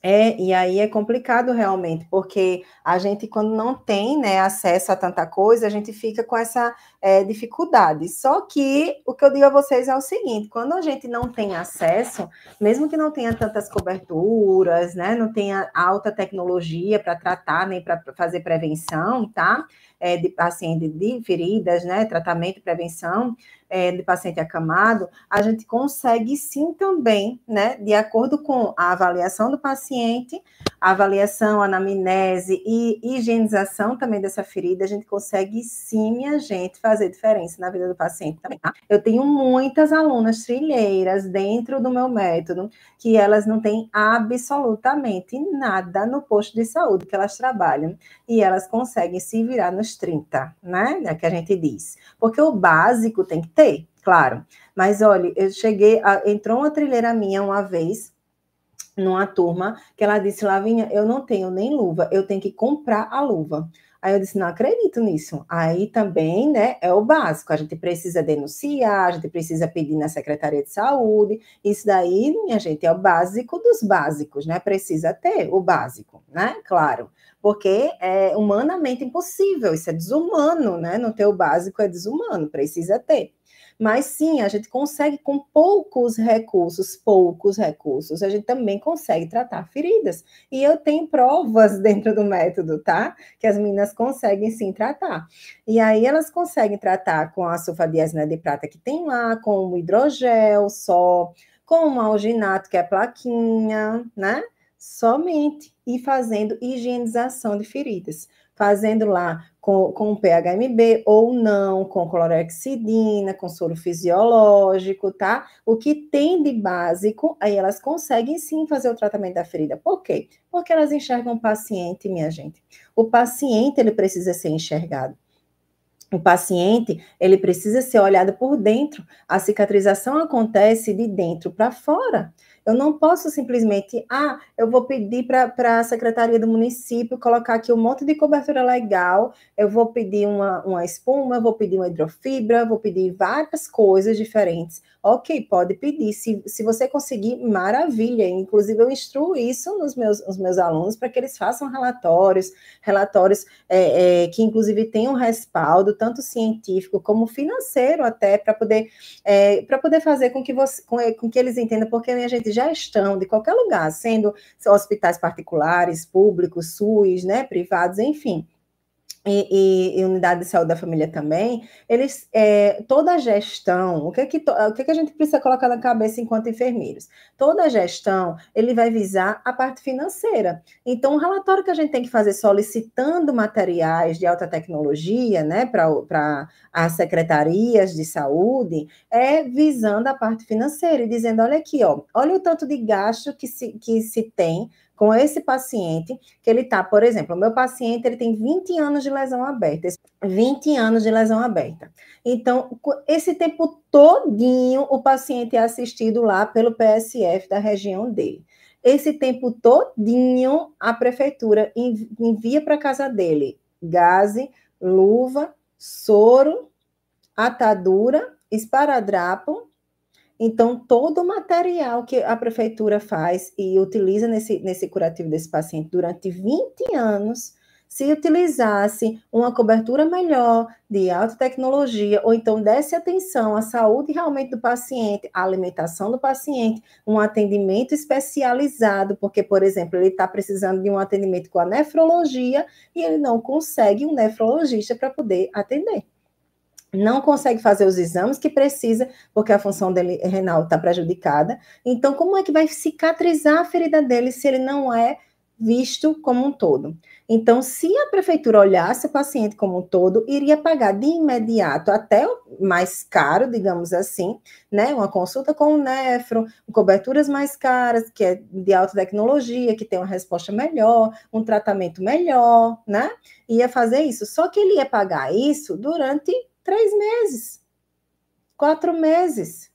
E aí é complicado realmente, porque a gente, quando não tem, né, acesso a tanta coisa, a gente fica com essa dificuldade. Só que o que eu digo a vocês é o seguinte: quando a gente não tem acesso, mesmo que não tenha tantas coberturas, né, não tenha alta tecnologia para tratar, nem para fazer prevenção, tá? Assim, de feridas, né, tratamento e prevenção de paciente acamado, a gente consegue sim também, né, de acordo com a avaliação do paciente, a avaliação, a anamnese e higienização também dessa ferida, a gente consegue sim, minha gente, fazer diferença na vida do paciente também, tá? Eu tenho muitas alunas trilheiras dentro do meu método que elas não têm absolutamente nada no posto de saúde que elas trabalham e elas conseguem se virar nos 30, né? É que a gente diz. Porque o básico tem que ter, claro. Mas olha, entrou uma trilheira minha uma vez, numa turma, que ela disse: Lavínia, eu não tenho nem luva, eu tenho que comprar a luva. Aí eu disse: não acredito nisso. Aí também, né, é o básico, a gente precisa denunciar, a gente precisa pedir na Secretaria de Saúde, isso daí, minha gente, é o básico dos básicos, né, precisa ter o básico, né, claro, porque é humanamente impossível, isso é desumano, né, não ter o básico é desumano, precisa ter. Mas sim, a gente consegue com poucos recursos, a gente também consegue tratar feridas. E eu tenho provas dentro do método, tá? Que as meninas conseguem sim tratar. E aí elas conseguem tratar com a sulfadiazina de prata que tem lá, com o hidrogel só, com o alginato, que é a plaquinha, né? Somente e fazendo higienização de feridas. Fazendo lá com PHMB ou não, com clorexidina, com soro fisiológico, tá? O que tem de básico, aí elas conseguem sim fazer o tratamento da ferida. Por quê? Porque elas enxergam o paciente, minha gente. O paciente, ele precisa ser enxergado. O paciente, ele precisa ser olhado por dentro. A cicatrização acontece de dentro para fora. Eu não posso simplesmente, eu vou pedir para a secretaria do município colocar aqui um monte de cobertura legal, eu vou pedir uma espuma, eu vou pedir uma hidrofibra, vou pedir várias coisas diferentes. Ok, pode pedir. Se você conseguir, maravilha. Inclusive, eu instruo isso nos meus alunos para que eles façam relatórios que inclusive tem um respaldo, tanto científico como financeiro até, para poder fazer com que eles entendam, porque a gente já estão de qualquer lugar, sendo hospitais particulares, públicos, SUS, né, privados, enfim. E unidade de saúde da família também, toda a gestão, o que a gente precisa colocar na cabeça enquanto enfermeiros? Toda a gestão, ele vai visar a parte financeira. Então, o relatório que a gente tem que fazer solicitando materiais de alta tecnologia, né, para as secretarias de saúde, é visando a parte financeira e dizendo, olha aqui, ó, olha o tanto de gasto que se tem com esse paciente, que ele está, por exemplo, o meu paciente, ele tem 20 anos de lesão aberta, 20 anos de lesão aberta. Então, esse tempo todinho, o paciente é assistido lá pelo PSF da região dele. Esse tempo todinho, a prefeitura envia para casa dele gaze, luva, soro, atadura, esparadrapo. Então, todo o material que a prefeitura faz e utiliza nesse curativo desse paciente durante 20 anos, se utilizasse uma cobertura melhor de alta tecnologia, ou então desse atenção à saúde realmente do paciente, à alimentação do paciente, um atendimento especializado, porque, por exemplo, ele está precisando de um atendimento com a nefrologia e ele não consegue um nefrologista para poder atender. Não consegue fazer os exames que precisa, porque a função dele renal está prejudicada. Então, como é que vai cicatrizar a ferida dele se ele não é visto como um todo? Então, se a prefeitura olhasse o paciente como um todo, iria pagar de imediato, até mais caro, digamos assim, né? Uma consulta com o nefro, coberturas mais caras, que é de alta tecnologia, que tem uma resposta melhor, um tratamento melhor, né? Ia fazer isso. Só que ele ia pagar isso durante 3 meses, 4 meses.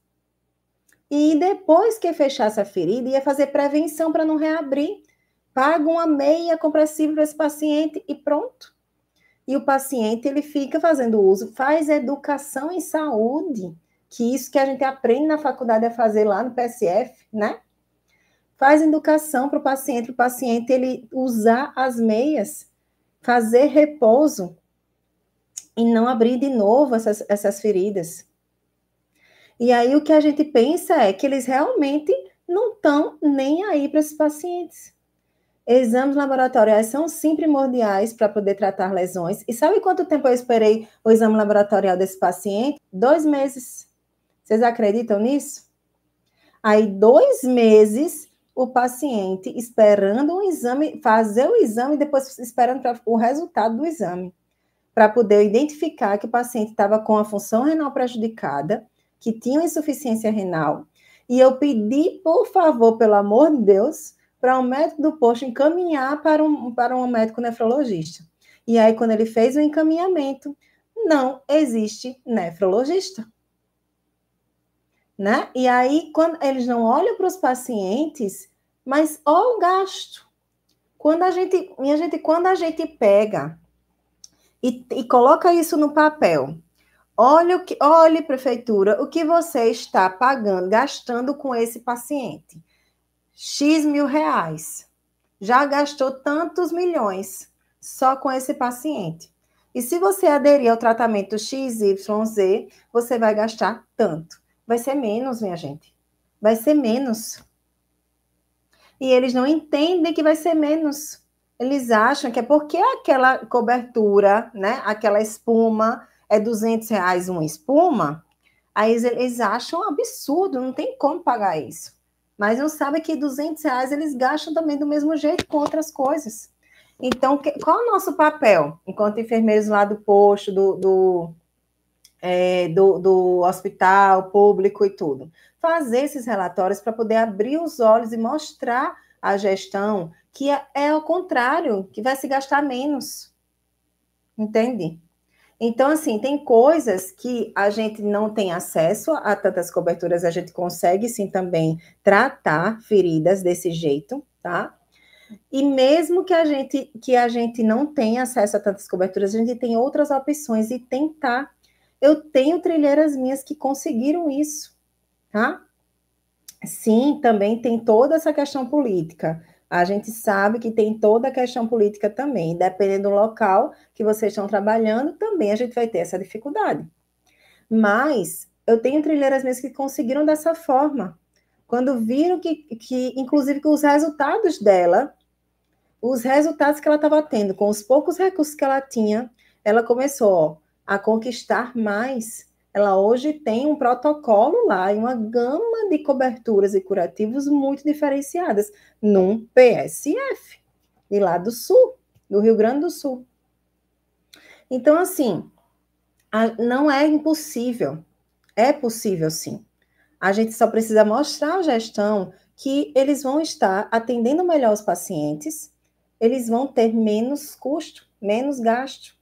E depois que fechasse a ferida, ia fazer prevenção para não reabrir. Paga uma meia compressiva para esse paciente e pronto. E o paciente, ele fica fazendo uso, faz educação em saúde, que isso que a gente aprende na faculdade a fazer lá no PSF, né? Faz educação para o paciente ele usar as meias, fazer repouso e não abrir de novo essas feridas. E aí o que a gente pensa é que eles realmente não estão nem aí para esses pacientes. Exames laboratoriais são sim primordiais para poder tratar lesões. E sabe quanto tempo eu esperei o exame laboratorial desse paciente? 2 meses. Vocês acreditam nisso? Aí, 2 meses, o paciente esperando o exame, fazer o exame e depois esperando o resultado do exame, para poder identificar que o paciente estava com a função renal prejudicada, que tinha insuficiência renal. E eu pedi, por favor, pelo amor de Deus, para um médico do posto encaminhar para um médico nefrologista. E aí, quando ele fez o encaminhamento, não existe nefrologista. Né? E aí, quando eles não olham para os pacientes, mas olha o gasto. Minha gente, quando a gente pega e coloca isso no papel, olhe, prefeitura, o que você está pagando, gastando com esse paciente. X mil reais. Já gastou tantos milhões só com esse paciente. E se você aderir ao tratamento XYZ, você vai gastar tanto. Vai ser menos, minha gente. Vai ser menos. E eles não entendem que vai ser menos. Eles acham que é porque aquela cobertura, né, aquela espuma, é R$200 uma espuma, aí eles acham um absurdo, não tem como pagar isso. Mas não sabem que R$200 eles gastam também do mesmo jeito com outras coisas. Então, qual é o nosso papel, enquanto enfermeiros lá do posto, do hospital público e tudo? Fazer esses relatórios para poder abrir os olhos e mostrar à gestão que é ao contrário, que vai se gastar menos. Entende? Então, assim, tem coisas que a gente não tem acesso a tantas coberturas, a gente consegue sim também tratar feridas desse jeito, tá? E mesmo que a gente não tenha acesso a tantas coberturas, a gente tem outras opções e tentar. Eu tenho trilheiras minhas que conseguiram isso, tá? Sim, também tem toda essa questão política. A gente sabe que tem toda a questão política também. Dependendo do local que vocês estão trabalhando, também a gente vai ter essa dificuldade. Mas eu tenho trilheiras minhas que conseguiram dessa forma. Quando viram inclusive, que os resultados dela, os resultados que ela estava tendo, com os poucos recursos que ela tinha, ela começou a conquistar mais. Ela hoje tem um protocolo lá e uma gama de coberturas e curativos muito diferenciadas num PSF, e lá do Sul, do Rio Grande do Sul. Então, assim, não é impossível, é possível sim. A gente só precisa mostrar à gestão que eles vão estar atendendo melhor os pacientes, eles vão ter menos custo, menos gasto.